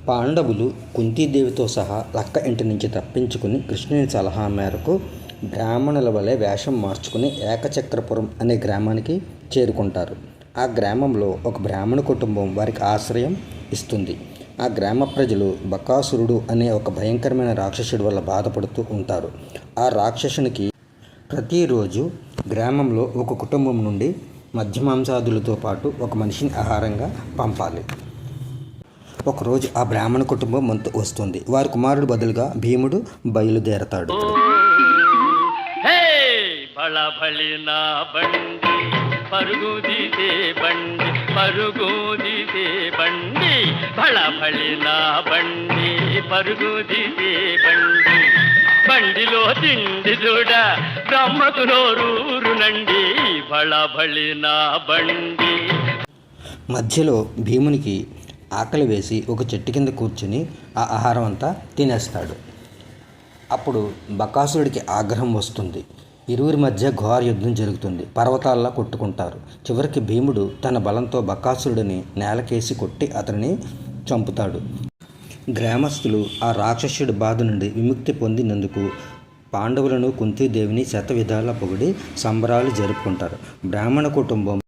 పాండవులు కుంతీదేవితో సహా లక్క ఇంటి నుంచి తప్పించుకుని కృష్ణుని సలహా మేరకు బ్రాహ్మణుల వలె వేషం మార్చుకుని ఏకచక్రపురం అనే గ్రామానికి చేరుకుంటారు. ఆ గ్రామంలో ఒక బ్రాహ్మణ కుటుంబం వారికి ఆశ్రయం ఇస్తుంది. ఆ గ్రామ ప్రజలు బకాసురుడు అనే ఒక భయంకరమైన రాక్షసుడి వల్ల బాధపడుతూ ఉంటారు. ఆ రాక్షసునికి ప్రతిరోజు గ్రామంలో ఒక కుటుంబం నుండి మద్యమాంసాదులతో పాటు ఒక మనిషిని ఆహారంగా పంపాలి. ఒకరోజు ఆ బ్రాహ్మణ కుటుంబం వస్తుంది. వారి కుమారుడు బదులుగా భీముడు బయలుదేరతాడు. బండిలో తిండి చూడ బ్రహ్మకు నోరూరునండి బళబళి నా బండి. మధ్యలో భీమునికి ఆకలి వేసి ఒక చెట్టు కింద కూర్చుని ఆ ఆహారం అంతా తినేస్తాడు. అప్పుడు బకాసురుడికి ఆగ్రహం వస్తుంది. ఇరువురి మధ్య ఘోర యుద్ధం జరుగుతుంది. పర్వతాల్లా కొట్టుకుంటారు. చివరికి భీముడు తన బలంతో బకాసురుడిని నేలకేసి కొట్టి అతనిని చంపుతాడు. గ్రామస్తులు ఆ రాక్షసుడి బాధ నుండి విముక్తి పొందినందుకు పాండవులను కుంతీదేవిని శతవిధాల పొగిడి సంబరాలు జరుపుకుంటారు. బ్రాహ్మణ కుటుంబం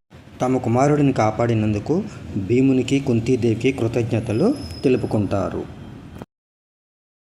తమ కుమారుడిని కాపాడినందుకు భీమునికి కుంతీదేవికి కృతజ్ఞతలు తెలుపుకుంటారు.